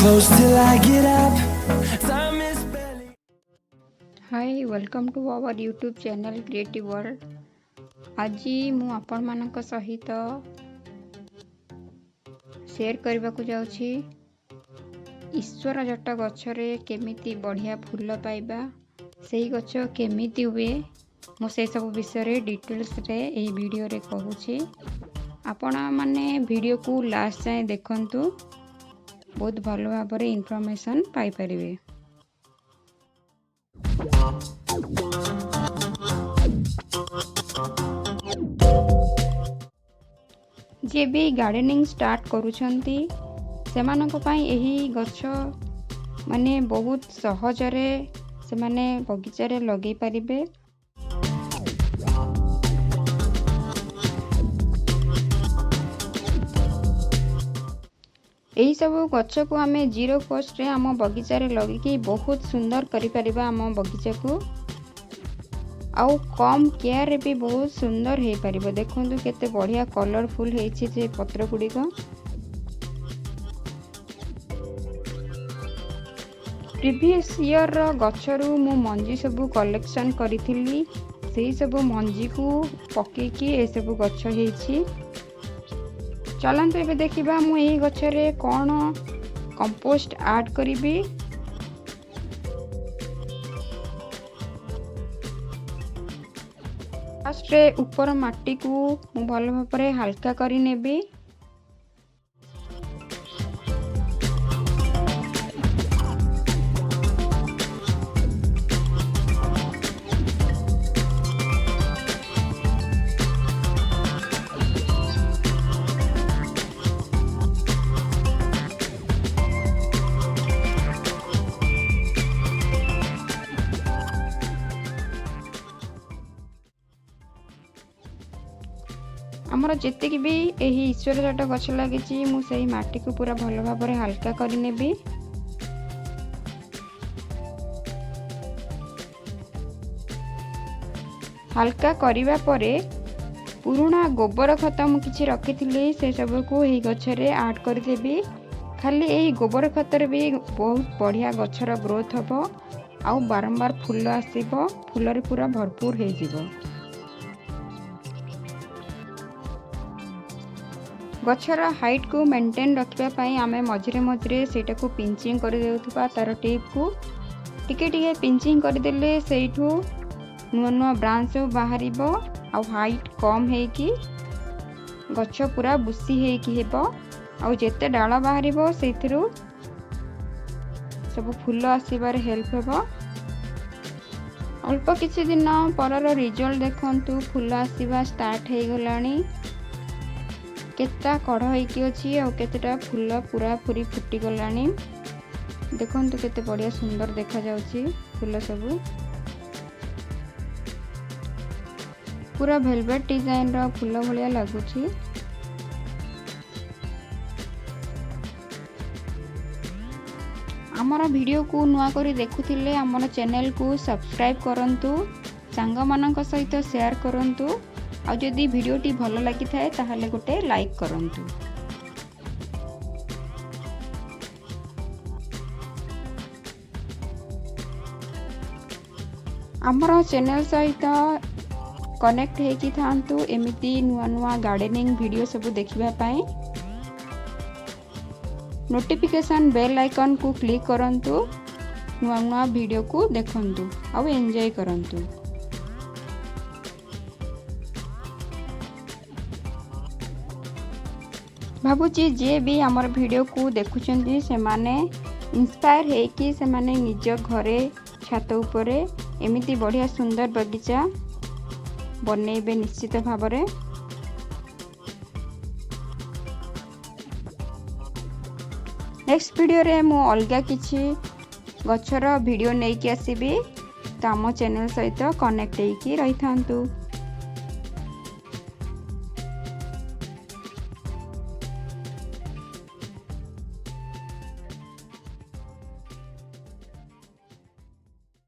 close till I get up. Time is barely. Hi welcome to our YouTube channel creative world. आज मु आपण मानक सहित share करने को जाऊँगी ईश्वर जट गछरे केमिति बढ़िया फूल पाइबा से गछ केमिति हुए मु से सब विषय डिटेल्स रे एही वीडियो रे कहूची। आपण माने वीडियो को लास्ट जाए देखंतु बहुत भलो भाव में इनफॉरमेशन पाई परिबे। जे भी गार्डनिंग स्टार्ट करूछंती सेमानक पई एही गछ माने बहुत सहजरे से माने बगीचा रे लगे परिबे। यही सब गछ को आम जीरो कॉस्ट रे आम बगीचा रे लगे बहुत सुंदर करि परिबा आम बगीचा को आउ कम केयर रे भी बहुत सुंदर हो पारिबो। देखंतु केते बढ़िया कलरफुल हेछि जे पत्र गुड़िक। प्रीवियस ईयर रो गछरु मु मंजी सब कलेक्शन करिथिली सेही सब मंजी को पकेकी ए सब गछ हेछि। चलंतु एबे देखिबा मु एही गछरे कोन कंपोस्ट ऐड करिबी। फर्स्ट रे ऊपर माटी को मु भल भाबरे हल्का करि नेबी। आमर जेते कि भी यही ईश्वर जट गछ लगी मुझे माटी को पूरा भल भाव में हल्का करनेबी। हल्का करने परे पुराना गोबर खत मु किछि रखी से सब को यही गछरे ऐड करदेबी। खाली यही गोबर खतर भी बहुत बढ़िया गछर ग्रोथ हम आउ बारंबार फूल आसीबो फूल रे पूरा भरपूर हो जिवो। गछर हाइट को मेंटेन रखापी आम मझे मझे सेटा को पिंचिंग कर देउथबा तार टिप को टिके टिके पिंचिंग करदेले सेठू नुआ नुआ ब्रांच बाहर आउ हाइट कम हेकी गछ पूरा बुसी हेकी हेबो आउ जेते डाल बाहर सेथिरु सब फूल आसीबार हेल्प हेबो। अल्प किछि दिन परर रिजल्ट देखंतु फूल आसीबा स्टार्ट हे गलानी। केता कढ़ होइकी अछि और केतेटा फूल पूरा पूरी फुटी गलानी। देखंतु केते बढ़िया सुंदर देखा जाउची फूल सब पूरा वेलवेट डिजाइन रो फूल भलिया लागुची। आमर वीडियो को नुआ करी देखुथिले आमर चैनल को सब्सक्राइब करंतु सांग मानक सहित शेयर करंतु और जदि वीडियोटी भल लगी थाए ताहले गोटे लाइक करंतु। आमर चैनल सहित कनेक्ट हेकी थांतु एमिति नुआ नुआ गार्डनिंग वीडियो सब देखिबा पाए। नोटिफिकेशन बेल आइकन को क्लिक करंतु नुआ नुआ वीडियो को देखंतु और एंजॉय करंतु। भाबुची जे भी आमर वीडियो को देखुचंती से माने इंस्पायर है कि से माने निज घरे छात उपरे एमिति बढ़िया सुंदर बगीचा बनेबे निश्चित भाव में। नेक्स्ट वीडियो रे मु अलगा किछि गछर वीडियो नहीं कि आसीबी तो आम चैनल सहित कनेक्ट होइकी रही थांतु।